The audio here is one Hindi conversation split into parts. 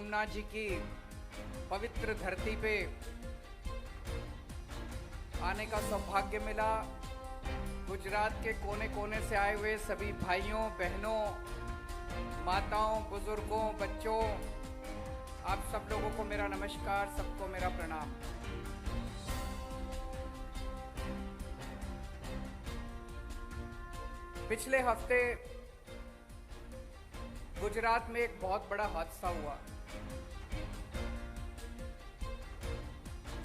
सोमनाथ जी की पवित्र धरती पे आने का सौभाग्य मिला। गुजरात के कोने कोने से आए हुए सभी भाइयों बहनों, माताओं, बुजुर्गों, बच्चों, आप सब लोगों को मेरा नमस्कार, सबको मेरा प्रणाम। पिछले हफ्ते गुजरात में एक बहुत बड़ा हादसा हुआ।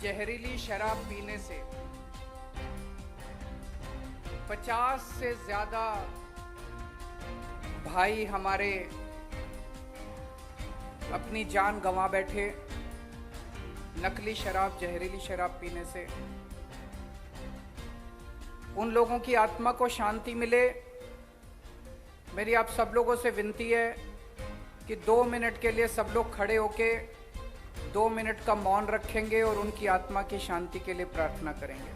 जहरीली शराब पीने से 50 से ज्यादा भाई हमारे अपनी जान गंवा बैठे नकली शराब, जहरीली शराब पीने से। उन लोगों की आत्मा को शांति मिले। मेरी आप सब लोगों से विनती है कि 2 मिनट के लिए सब लोग खड़े होके 2 मिनट का मौन रखेंगे और उनकी आत्मा की शांति के लिए प्रार्थना करेंगे।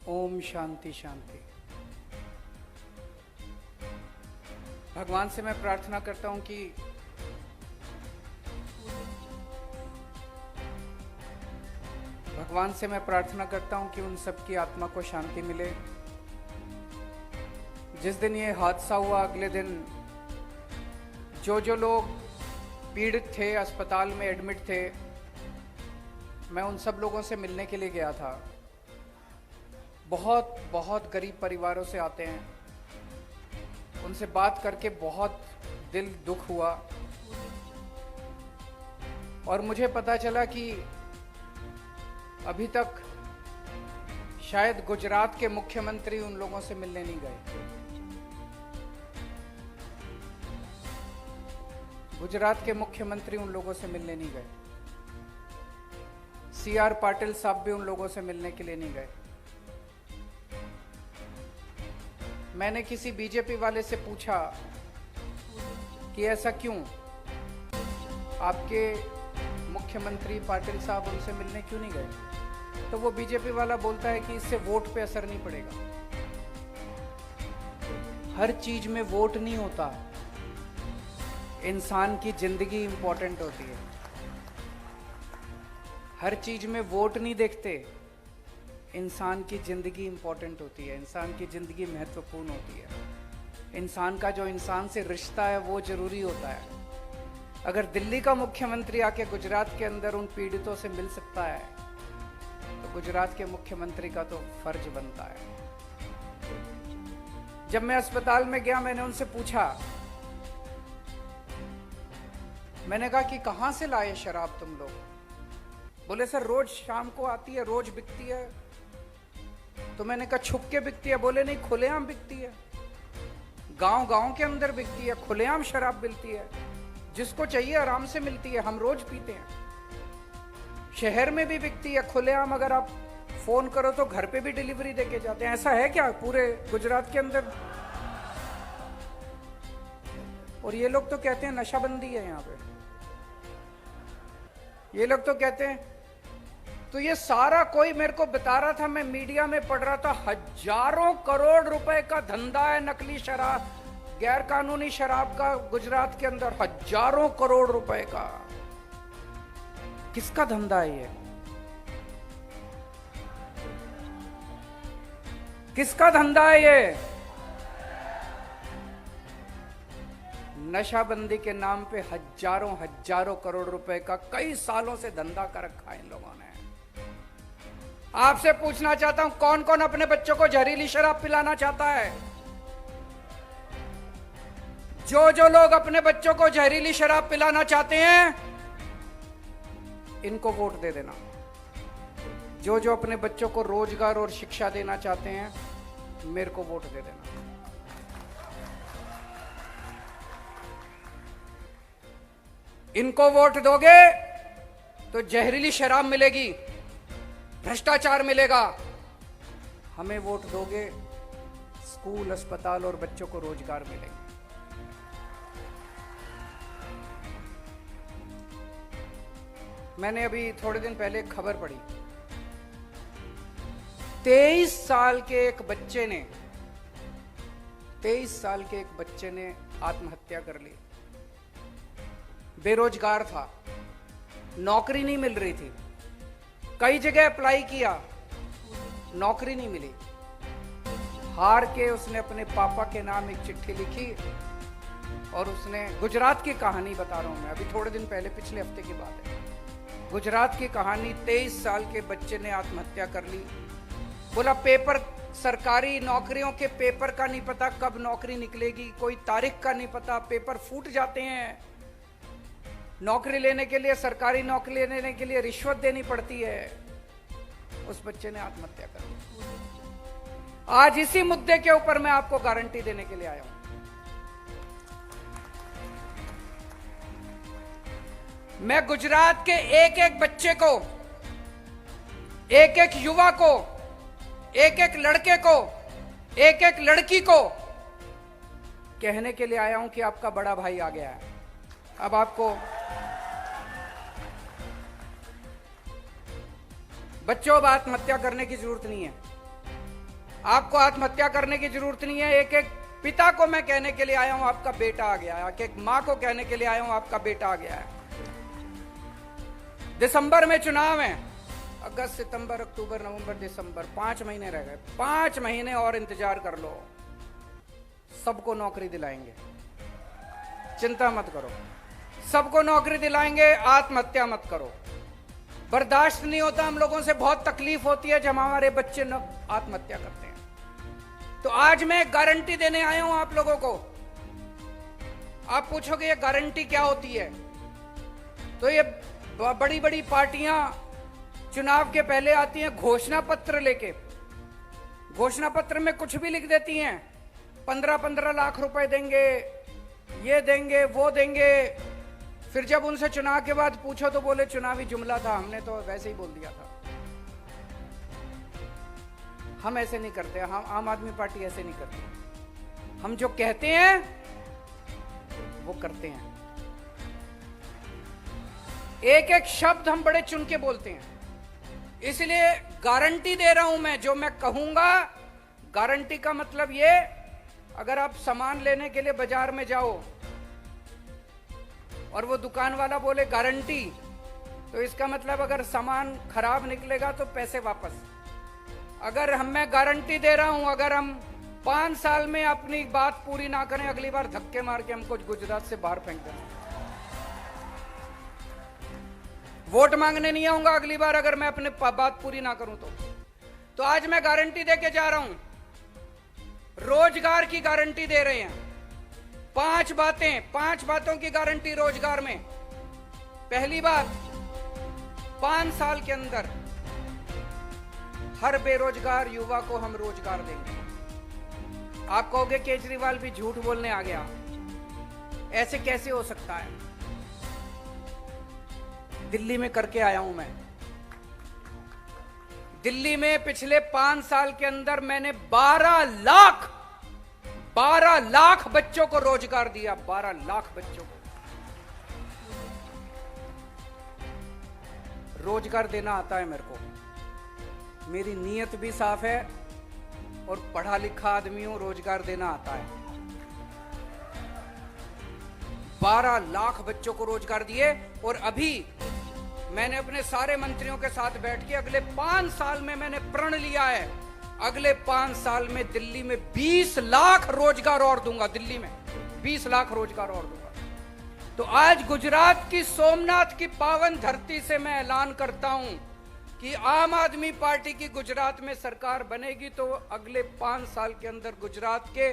ओम शांति शांति। भगवान से मैं प्रार्थना करता हूं कि उन सब की आत्मा को शांति मिले। जिस दिन ये हादसा हुआ अगले दिन जो लोग पीड़ित थे, अस्पताल में एडमिट थे, मैं उन सब लोगों से मिलने के लिए गया था। बहुत गरीब परिवारों से आते हैं। उनसे बात करके बहुत दिल दुख हुआ और मुझे पता चला कि अभी तक शायद गुजरात के मुख्यमंत्री उन लोगों से मिलने नहीं गए। गुजरात के मुख्यमंत्री उन लोगों से मिलने नहीं गए। CR पाटिल साहब भी उन लोगों से मिलने के लिए नहीं गए। मैंने किसी बीजेपी वाले से पूछा कि ऐसा क्यों, आपके मुख्यमंत्री पाटिल साहब उनसे मिलने क्यों नहीं गए? तो वो बीजेपी वाला बोलता है कि इससे वोट पे असर नहीं पड़ेगा। हर चीज में वोट नहीं होता, इंसान की जिंदगी इंपॉर्टेंट होती है। हर चीज में वोट नहीं देखते, इंसान की जिंदगी इंपॉर्टेंट होती है, इंसान की जिंदगी महत्वपूर्ण होती है। इंसान का जो इंसान से रिश्ता है वो जरूरी होता है। अगर दिल्ली का मुख्यमंत्री आके गुजरात के अंदर उन पीड़ितों से मिल सकता है तो गुजरात के मुख्यमंत्री का तो फर्ज बनता है। जब मैं अस्पताल में गया, मैंने उनसे पूछा, मैंने कहा कि कहां से लाए शराब तुम लोग? बोले सर रोज शाम को आती है, रोज बिकती है। तो मैंने कहा छुप के बिकती है? बोले नहीं, खुलेआम बिकती है, गांव के अंदर बिकती है, खुलेआम शराब मिलती है, जिसको चाहिए आराम से मिलती है, हम रोज पीते हैं। शहर में भी बिकती है खुलेआम, अगर आप फोन करो तो घर पे भी डिलीवरी देके जाते हैं। ऐसा है क्या पूरे गुजरात के अंदर? और ये लोग तो कहते हैं नशाबंदी है यहाँ पे, ये लोग तो कहते हैं। तो ये सारा कोई मेरे को बता रहा था, मैं मीडिया में पढ़ रहा था, हजारों करोड़ रुपए का धंधा है नकली शराब, गैर कानूनी शराब का गुजरात के अंदर। हजारों करोड़ रुपए का किसका धंधा है ये? किसका धंधा है ये? नशाबंदी के नाम पे हजारों करोड़ रुपए का कई सालों से धंधा कर रखा है इन लोगों ने। आपसे पूछना चाहता हूं, कौन कौन अपने बच्चों को जहरीली शराब पिलाना चाहता है? जो लोग अपने बच्चों को जहरीली शराब पिलाना चाहते हैं, इनको वोट दे देना। जो अपने बच्चों को रोजगार और शिक्षा देना चाहते हैं, मेरे को वोट दे देना। इनको वोट दोगे तो जहरीली शराब मिलेगी, भ्रष्टाचार मिलेगा। हमें वोट दोगे, स्कूल, अस्पताल और बच्चों को रोजगार मिलेंगे। मैंने अभी थोड़े दिन पहले एक खबर पढ़ी। 23 साल के एक बच्चे ने 23 साल के एक बच्चे ने आत्महत्या कर ली। बेरोजगार था, नौकरी नहीं मिल रही थी, कई जगह अप्लाई किया, नौकरी नहीं मिली। हार के उसने अपने पापा के नाम एक चिट्ठी लिखी और उसने, गुजरात की कहानी बता रहा हूं मैं, अभी थोड़े दिन पहले, पिछले हफ्ते की बात है, गुजरात की कहानी। 23 साल के बच्चे ने आत्महत्या कर ली। बोला पेपर, सरकारी नौकरियों के पेपर का नहीं पता कब नौकरी निकलेगी, कोई तारीख का नहीं पता, पेपर फूट जाते हैं। नौकरी लेने के लिए, सरकारी नौकरी लेने के लिए रिश्वत देनी पड़ती है। उस बच्चे ने आत्महत्या कर ली। आज इसी मुद्दे के ऊपर मैं आपको गारंटी देने के लिए आया हूं। मैं गुजरात के एक एक बच्चे को, एक एक युवा को, एक एक लड़के को, एक एक लड़की को कहने के लिए आया हूं कि आपका बड़ा भाई आ गया है। अब आपको, बच्चों, अब आत्महत्या करने की जरूरत नहीं है। आपको आत्महत्या करने की जरूरत नहीं है। एक एक पिता को मैं कहने के लिए आया हूं आपका बेटा आ गया है। एक एक मां को कहने के लिए आया हूं आपका बेटा आ गया है। दिसंबर में चुनाव है, अगस्त, सितंबर, अक्टूबर, नवंबर, दिसंबर, 5 महीने रह गए। 5 महीने और इंतजार कर लो, सबको नौकरी दिलाएंगे, चिंता मत करो, सबको नौकरी दिलाएंगे। आत्महत्या मत करो। बर्दाश्त नहीं होता हम लोगों से, बहुत तकलीफ होती है जब हमारे बच्चे आत्महत्या करते हैं। तो आज मैं गारंटी देने आया हूं आप लोगों को। आप पूछोगे ये गारंटी क्या होती है? तो ये बड़ी बड़ी पार्टियां चुनाव के पहले आती हैं घोषणा पत्र लेके। घोषणा पत्र में कुछ भी लिख देती हैं, 15-15 लाख रुपए देंगे, ये देंगे, वो देंगे। फिर जब उनसे चुनाव के बाद पूछो तो बोले चुनावी जुमला था, हमने तो वैसे ही बोल दिया था। हम ऐसे नहीं करते, हम आम आदमी पार्टी ऐसे नहीं करती। हम जो कहते हैं वो करते हैं। एक एक शब्द हम बड़े चुन के बोलते हैं। इसलिए गारंटी दे रहा हूं मैं, जो मैं कहूंगा, गारंटी का मतलब ये, अगर आप सामान लेने के लिए बाजार में जाओ और वो दुकान वाला बोले गारंटी, तो इसका मतलब अगर सामान खराब निकलेगा तो पैसे वापस। अगर मैं गारंटी दे रहा हूं, अगर हम 5 साल में अपनी बात पूरी ना करें, अगली बार धक्के मार के हमको गुजरात से बाहर फेंक देना। वोट मांगने नहीं आऊंगा अगली बार अगर मैं अपने बात पूरी ना करूं तो आज मैं गारंटी दे के जा रहा हूं, रोजगार की गारंटी दे रहे हैं। 5 बातों की गारंटी रोजगार में। पहली बात, 5 साल के अंदर हर बेरोजगार युवा को हम रोजगार देंगे। आप कहोगे केजरीवाल भी झूठ बोलने आ गया, ऐसे कैसे हो सकता है? दिल्ली में करके आया हूं मैं। दिल्ली में पिछले 5 साल के अंदर मैंने 12 लाख बच्चों को रोजगार दिया। 12 लाख बच्चों को रोजगार देना आता है मेरे को। मेरी नीयत भी साफ है और पढ़ा लिखा आदमी हूं, रोजगार देना आता है। 12 लाख बच्चों को रोजगार दिए। और अभी मैंने अपने सारे मंत्रियों के साथ बैठ के अगले 5 साल में मैंने प्रण लिया है, अगले 5 साल में दिल्ली में 20 लाख रोजगार और दूंगा। दिल्ली में 20 लाख रोजगार और दूंगा। तो आज गुजरात की सोमनाथ की पावन धरती से मैं ऐलान करता हूं कि आम आदमी पार्टी की गुजरात में सरकार बनेगी तो अगले 5 साल के अंदर गुजरात के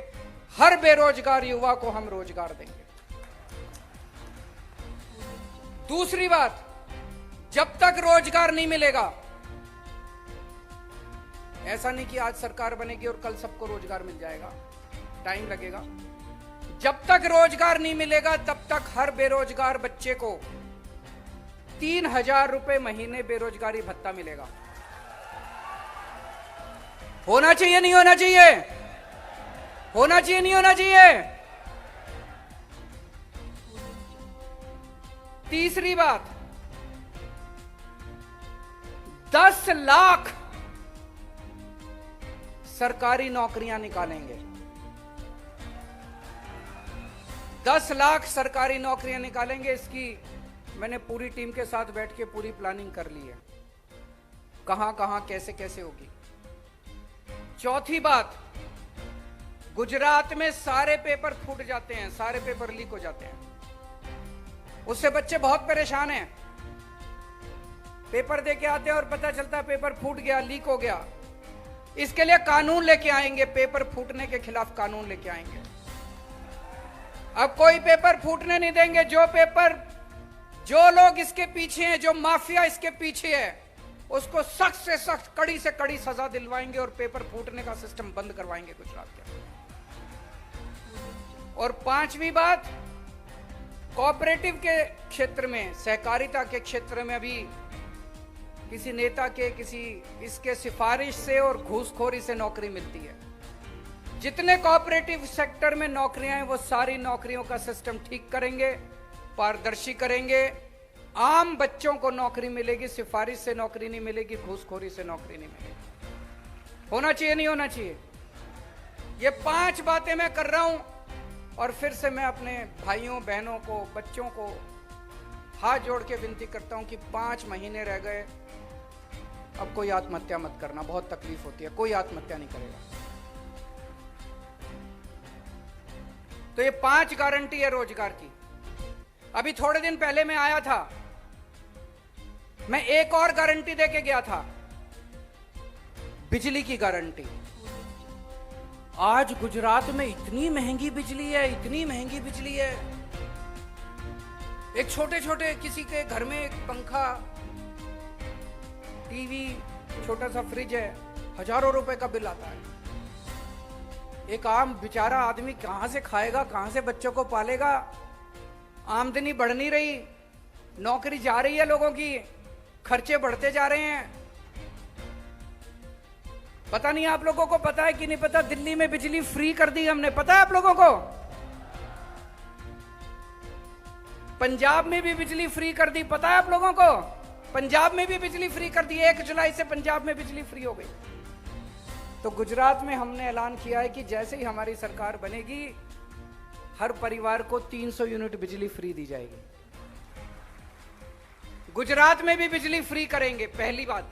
हर बेरोजगार युवा को हम रोजगार देंगे। दूसरी बात, जब तक रोजगार नहीं मिलेगा, ऐसा नहीं कि आज सरकार बनेगी और कल सबको रोजगार मिल जाएगा, टाइम लगेगा। जब तक रोजगार नहीं मिलेगा तब तक हर बेरोजगार बच्चे को 3,000 रुपए महीने बेरोजगारी भत्ता मिलेगा। होना चाहिए, नहीं होना चाहिए? होना चाहिए, नहीं होना चाहिए? तीसरी बात, 10 लाख सरकारी नौकरियां निकालेंगे। 10 लाख सरकारी नौकरियां निकालेंगे। इसकी मैंने पूरी टीम के साथ बैठ के पूरी प्लानिंग कर ली है, कहां कहां कैसे कैसे होगी। चौथी बात, गुजरात में सारे पेपर फूट जाते हैं, सारे पेपर लीक हो जाते हैं। उससे बच्चे बहुत परेशान हैं। पेपर दे के आते हैं और पता चलता है पेपर फूट गया, लीक हो गया। इसके लिए कानून लेके आएंगे, पेपर फूटने के खिलाफ कानून लेके आएंगे। अब कोई पेपर फूटने नहीं देंगे। जो लोग इसके पीछे हैं, जो माफिया इसके पीछे है, उसको सख्त से सख्त, कड़ी से कड़ी सजा दिलवाएंगे और पेपर फूटने का सिस्टम बंद करवाएंगे गुजरात के। और पांचवी बात, कोऑपरेटिव के क्षेत्र में, सहकारिता के क्षेत्र में अभी किसी नेता के इसके सिफारिश से और घूसखोरी से नौकरी मिलती है। जितने कोऑपरेटिव सेक्टर में नौकरियां हैं, वो सारी नौकरियों का सिस्टम ठीक करेंगे, पारदर्शी करेंगे। आम बच्चों को नौकरी मिलेगी, सिफारिश से नौकरी नहीं मिलेगी, घूसखोरी से नौकरी नहीं मिलेगी। होना चाहिए, नहीं होना चाहिए? ये 5 बातें मैं कर रहा हूं। और फिर से मैं अपने भाइयों बहनों को, बच्चों को हाथ जोड़ के विनती करता हूं कि 5 महीने रह गए। अब कोई आत्महत्या मत करना, बहुत तकलीफ होती है। कोई आत्महत्या नहीं करेगा। तो ये 5 गारंटी है रोजगार की। अभी थोड़े दिन पहले मैं आया था, मैं एक और गारंटी देके गया था, बिजली की गारंटी। आज गुजरात में इतनी महंगी बिजली है, इतनी महंगी बिजली है। एक छोटे छोटे किसी के घर में एक पंखा, टीवी, छोटा सा फ्रिज है, हजारों रुपए का बिल आता है। एक आम बेचारा आदमी कहां से खाएगा, कहां से बच्चों को पालेगा? आमदनी बढ़ नहीं रही, नौकरी जा रही है लोगों की, खर्चे बढ़ते जा रहे हैं। पता नहीं आप लोगों को पता है कि नहीं पता, दिल्ली में बिजली फ्री कर दी हमने, पता है आप लोगों को? पंजाब में भी बिजली फ्री कर दी, पता है आप लोगों को? पंजाब में भी बिजली फ्री कर दी। 1 जुलाई से पंजाब में बिजली फ्री हो गई। तो गुजरात में हमने ऐलान किया है कि जैसे ही हमारी सरकार बनेगी, हर परिवार को 300 यूनिट बिजली फ्री दी जाएगी। गुजरात में भी बिजली फ्री करेंगे, पहली बात।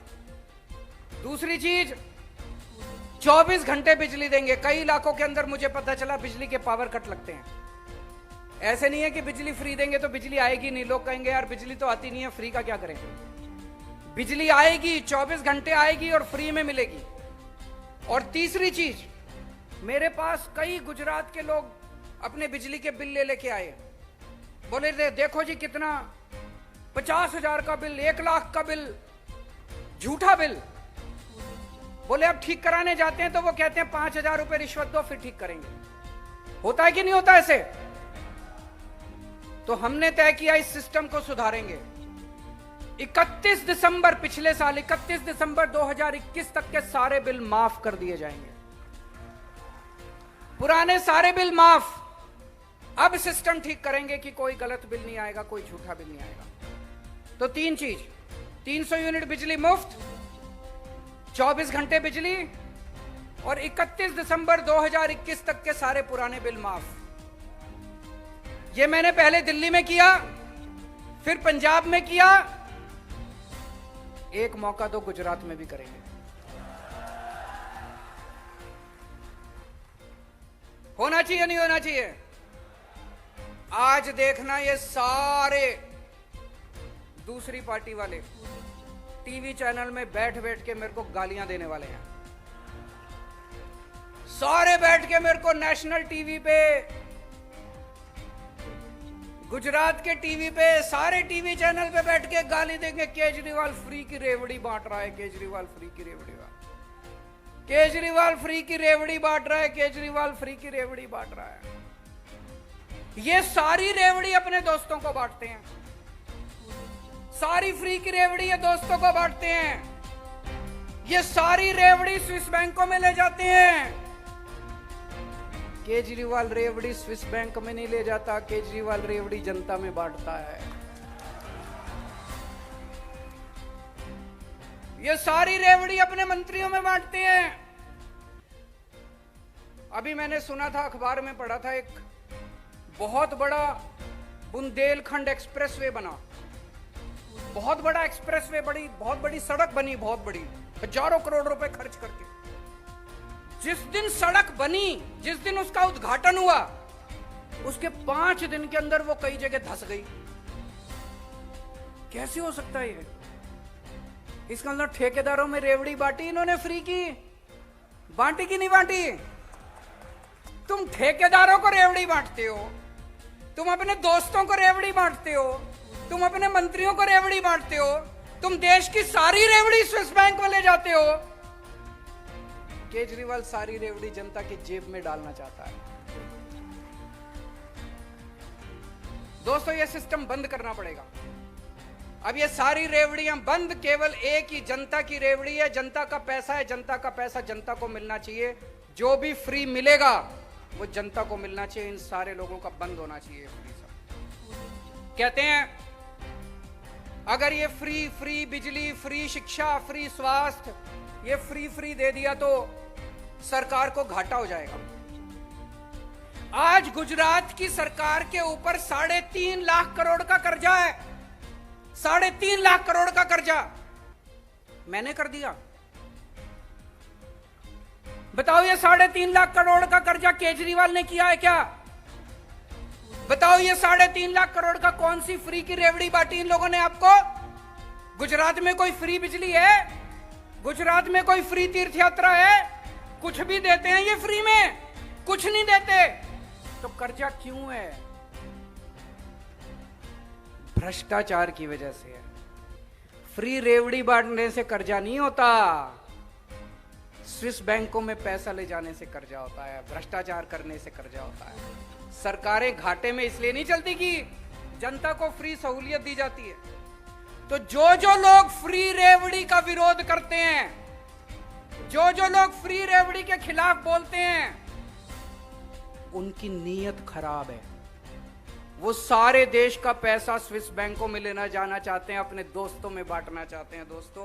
दूसरी चीज, 24 घंटे बिजली देंगे। कई इलाकों के अंदर मुझे पता चला बिजली के पावर कट लगते हैं। ऐसे नहीं है कि बिजली फ्री देंगे तो बिजली आएगी नहीं। लोग कहेंगे यार बिजली तो आती नहीं है, फ्री का क्या करें? बिजली आएगी, 24 घंटे आएगी और फ्री में मिलेगी। और तीसरी चीज, मेरे पास कई गुजरात के लोग अपने बिजली के बिल लेके आए। बोले देखो जी कितना, 50,000 का बिल, 1 लाख का बिल, झूठा बिल। बोले अब ठीक कराने जाते हैं तो वो कहते हैं 5,000 रुपए रिश्वत दो फिर ठीक करेंगे। होता है कि नहीं होता ऐसे? तो हमने तय किया इस सिस्टम को सुधारेंगे। 31 दिसंबर, पिछले साल 31 दिसंबर 2021 तक के सारे बिल माफ कर दिए जाएंगे। पुराने सारे बिल माफ। अब सिस्टम ठीक करेंगे कि कोई गलत बिल नहीं आएगा, कोई झूठा बिल नहीं आएगा। तो 3 चीज, 300 यूनिट बिजली मुफ्त, 24 घंटे बिजली, और 31 दिसंबर 2021 तक के सारे पुराने बिल माफ। ये मैंने पहले दिल्ली में किया, फिर पंजाब में किया, एक मौका तो गुजरात में भी करेंगे। होना चाहिए, नहीं होना चाहिए? आज देखना ये सारे दूसरी पार्टी वाले टीवी चैनल में बैठ बैठ के मेरे को गालियां देने वाले हैं। सारे बैठ के मेरे को नेशनल टीवी पे, गुजरात के टीवी पे, सारे टीवी चैनल पे बैठ के गाली देंगे। केजरीवाल फ्री की रेवड़ी बांट रहा है, केजरीवाल फ्री की रेवड़ी, केजरीवाल फ्री की रेवड़ी बांट रहा है, केजरीवाल फ्री की रेवड़ी बांट रहा है। ये सारी रेवड़ी अपने दोस्तों को बांटते हैं, सारी फ्री की रेवड़ी ये दोस्तों को बांटते हैं। ये सारी रेवड़ी स्विस बैंकों में ले जाते हैं। केजरीवाल रेवड़ी स्विस बैंक में नहीं ले जाता, केजरीवाल रेवड़ी जनता में बांटता है। ये सारी रेवड़ी अपने मंत्रियों में बांटते हैं। अभी मैंने सुना था, अखबार में पढ़ा था, एक बहुत बड़ा बुंदेलखंड एक्सप्रेसवे बना, बहुत बड़ा एक्सप्रेसवे, बहुत बड़ी सड़क बनी, बहुत बड़ी, हजारों करोड़ रुपए खर्च करके। जिस दिन सड़क बनी, जिस दिन उसका उद्घाटन हुआ, उसके 5 दिन के अंदर वो कई जगह धंस गई। कैसे हो सकता है ये? इसका अंदर ठेकेदारों में रेवड़ी बांटी इन्होंने फ्री की, बांटी की नहीं बांटी? तुम ठेकेदारों को रेवड़ी बांटते हो, तुम अपने दोस्तों को रेवड़ी बांटते हो, तुम अपने मंत्रियों को रेवड़ी बांटते हो, तुम देश की सारी रेवड़ी स्विस बैंक में ले जाते हो। केजरीवाल सारी रेवड़ी जनता की जेब में डालना चाहता है। दोस्तों, यह सिस्टम बंद करना पड़ेगा। अब ये सारी रेवड़ियां बंद, केवल एक ही जनता की रेवड़ी है, जनता का पैसा है, जनता का पैसा जनता को मिलना चाहिए। जो भी फ्री मिलेगा वो जनता को मिलना चाहिए। इन सारे लोगों का बंद होना चाहिए फ्री सब। कहते हैं अगर ये फ्री बिजली, फ्री शिक्षा, फ्री स्वास्थ्य, ये फ्री दे दिया तो सरकार को घाटा हो जाएगा। आज गुजरात की सरकार के ऊपर 3.5 लाख करोड़ का कर्जा है। 3.5 लाख करोड़ का कर्जा मैंने कर दिया। बताओ, ये 3.5 लाख करोड़ का कर्जा केजरीवाल ने किया है क्या? बताओ, ये 3.5 लाख करोड़ का कौन सी फ्री की रेवड़ी बांटी इन लोगों ने आपको? गुजरात में कोई फ्री बिजली है? गुजरात में कोई फ्री तीर्थ यात्रा है? कुछ भी देते हैं ये फ्री में? कुछ नहीं देते। तो कर्जा क्यों है? भ्रष्टाचार की वजह से है। फ्री रेवड़ी बांटने से कर्जा नहीं होता, स्विस बैंकों में पैसा ले जाने से कर्जा होता है, भ्रष्टाचार करने से कर्जा होता है। सरकारें घाटे में इसलिए नहीं चलती कि जनता को फ्री सहूलियत दी जाती है। तो जो लोग फ्री रेवड़ी का विरोध करते हैं, जो लोग फ्री रेवड़ी के खिलाफ बोलते हैं, उनकी नीयत खराब है। वो सारे देश का पैसा स्विस बैंकों में लेना जाना चाहते हैं, अपने दोस्तों में बांटना चाहते हैं। दोस्तों,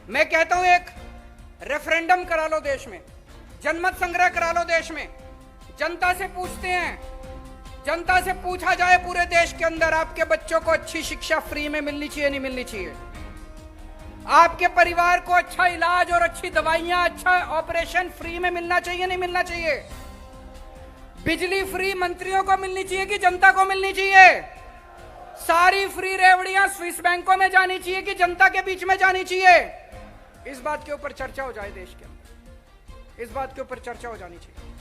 मैं कहता हूं एक रेफरेंडम करा लो देश में, जनमत संग्रह करा लो देश में, जनता से पूछते हैं, जनता से पूछा जाए पूरे देश के अंदर, आपके बच्चों को अच्छी शिक्षा फ्री में मिलनी चाहिए नहीं मिलनी चाहिए? आपके परिवार को अच्छा इलाज और अच्छी दवाइयां, अच्छा ऑपरेशन फ्री में मिलना चाहिए नहीं मिलना चाहिए? बिजली फ्री मंत्रियों को मिलनी चाहिए कि जनता को मिलनी चाहिए? सारी फ्री रेवड़ियां स्विस बैंकों में जानी चाहिए कि जनता के बीच में जानी चाहिए? इस बात के ऊपर चर्चा हो जाए देश के अंदर, इस बात के ऊपर चर्चा हो जानी चाहिए।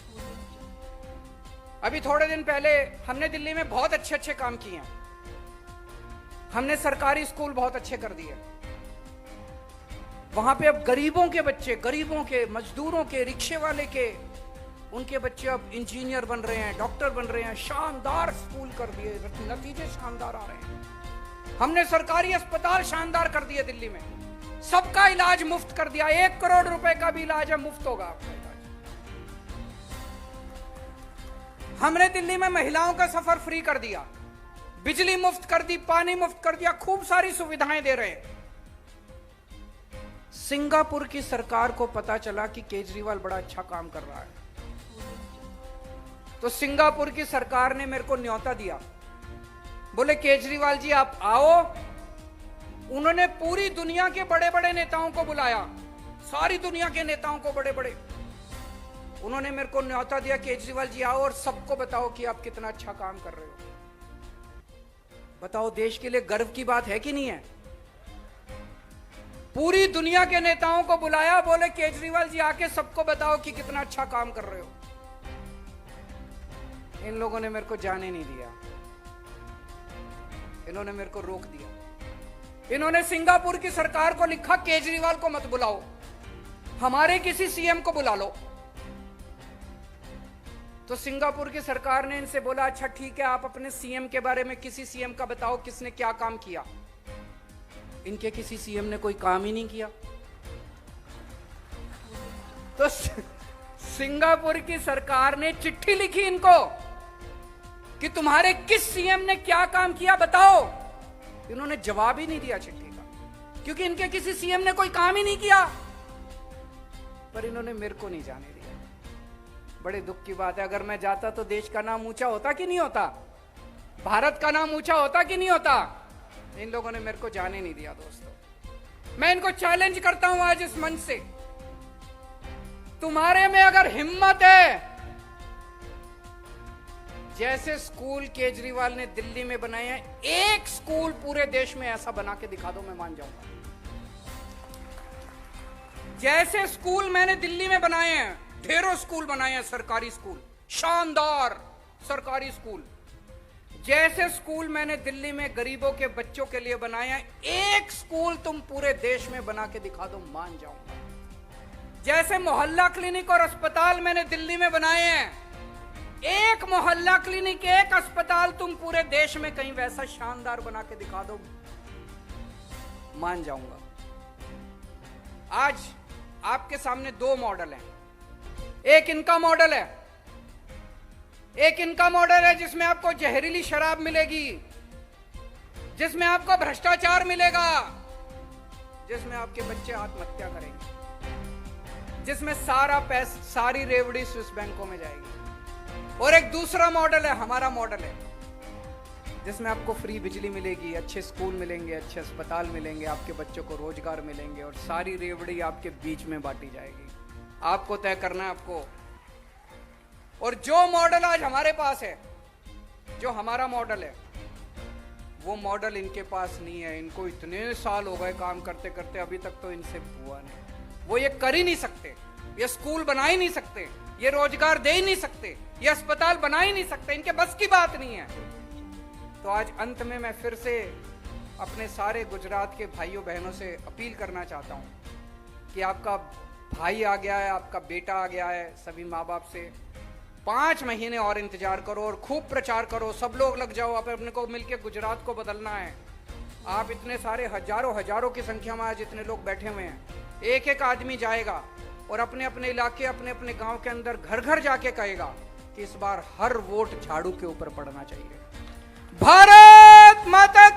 अभी थोड़े दिन पहले हमने दिल्ली में बहुत अच्छे काम किए हैं। हमने सरकारी स्कूल बहुत अच्छे कर दिए। वहां पे अब गरीबों के बच्चे, गरीबों के, मजदूरों के, रिक्शे वाले के, उनके बच्चे अब इंजीनियर बन रहे हैं, डॉक्टर बन रहे हैं। शानदार स्कूल कर दिए, नतीजे शानदार आ रहे हैं। हमने सरकारी अस्पताल शानदार कर दिए दिल्ली में, सबका इलाज मुफ्त कर दिया। 1 करोड़ रुपए का भी इलाज है, मुफ्त होगा आपका इलाज। हमने दिल्ली में महिलाओं का सफर फ्री कर दिया, बिजली मुफ्त कर दी, पानी मुफ्त कर दिया, खूब सारी सुविधाएं दे रहे हैं। सिंगापुर की सरकार को पता चला कि केजरीवाल बड़ा अच्छा काम कर रहा है, तो सिंगापुर की सरकार ने मेरे को न्योता दिया, बोले केजरीवाल जी आप आओ। उन्होंने पूरी दुनिया के बड़े बड़े नेताओं को बुलाया, सारी दुनिया के नेताओं को, बड़े बड़े। उन्होंने मेरे को न्योता दिया, केजरीवाल जी आओ और सबको बताओ कि आप कितना अच्छा काम कर रहे हो। बताओ, देश के लिए गर्व की बात है कि नहीं है? पूरी दुनिया के नेताओं को बुलाया, बोले केजरीवाल जी आके सबको बताओ कि कितना अच्छा काम कर रहे हो। इन लोगों ने मेरे को जाने नहीं दिया, इन्होंने मेरे को रोक दिया। इन्होंने सिंगापुर की सरकार को लिखा केजरीवाल को मत बुलाओ, हमारे किसी सीएम को बुला लो। तो सिंगापुर की सरकार ने इनसे बोला अच्छा ठीक है, आप अपने सीएम के बारे में किसी सीएम का बताओ किसने क्या काम किया। इनके किसी सीएम ने कोई काम ही नहीं किया। तो सिंगापुर की सरकार ने चिट्ठी लिखी इनको कि तुम्हारे किस सीएम ने क्या काम किया बताओ। इन्होंने जवाब ही नहीं दिया चिट्ठी का। क्योंकि इनके किसी सीएम ने कोई काम ही नहीं किया, पर इन्होंने मेरे को नहीं जाने दिया। बड़े दुख की बात है, अगर मैं जाता तो देश का नाम ऊंचा होता कि नहीं होता, भारत का नाम ऊंचा होता कि नहीं होता। इन लोगों ने मेरे को जाने नहीं दिया। दोस्तों, मैं इनको चैलेंज करता हूं आज इस मंच से, तुम्हारे में अगर हिम्मत है, जैसे स्कूल केजरीवाल ने दिल्ली में बनाए हैं, एक स्कूल पूरे देश में ऐसा बना के दिखा दो, मैं मान जाऊंगा। जैसे स्कूल मैंने दिल्ली में बनाए हैं, ढेरों स्कूल बनाए हैं, सरकारी स्कूल, शानदार सरकारी स्कूल, जैसे स्कूल मैंने दिल्ली में गरीबों के बच्चों के लिए बनाए हैं, एक स्कूल तुम पूरे देश में बना के दिखा दो, मान जाऊंगा। जैसे मोहल्ला क्लिनिक और अस्पताल मैंने दिल्ली में बनाए हैं, एक मोहल्ला क्लिनिक, एक अस्पताल तुम पूरे देश में कहीं वैसा शानदार बना के दिखा दो, मान जाऊंगा। आज आपके सामने दो मॉडल हैं। एक इनका मॉडल है, एक इनका मॉडल है जिसमें आपको जहरीली शराब मिलेगी, जिसमें आपको भ्रष्टाचार मिलेगा, जिसमें आपके बच्चे आत्महत्या करेंगे, जिसमें सारी रेवड़ी स्विस बैंकों में जाएगी। और एक दूसरा मॉडल है, हमारा मॉडल है, जिसमें आपको फ्री बिजली मिलेगी, अच्छे स्कूल मिलेंगे, अच्छे अस्पताल मिलेंगे, आपके बच्चों को रोजगार मिलेंगे और सारी रेवड़ी आपके बीच में बांटी जाएगी। आपको तय करना है आपको। और जो मॉडल आज हमारे पास है, जो हमारा मॉडल है, वो मॉडल इनके पास नहीं है। इनको इतने साल हो गए काम करते करते, अभी तक तो इनसे हुआ नहीं। वो ये कर ही नहीं सकते, ये स्कूल बना ही नहीं सकते, ये रोजगार दे ही नहीं सकते, ये अस्पताल बना ही नहीं सकते, इनके बस की बात नहीं है। तो आज अंत में मैं फिर से अपने सारे गुजरात के भाइयों बहनों से अपील करना चाहता हूं कि आपका भाई आ गया है, आपका बेटा आ गया है, सभी माँ बाप से 5 महीने और इंतजार करो और खूब प्रचार करो, सब लोग लग जाओ, अपने को मिलके गुजरात को बदलना है। आप इतने सारे हजारों की संख्या में आज इतने लोग बैठे हुए हैं, एक एक आदमी जाएगा और अपने अपने इलाके, अपने अपने गांव के अंदर घर घर जाके कहेगा कि इस बार हर वोट झाड़ू के ऊपर पड़ना चाहिए। भारत माता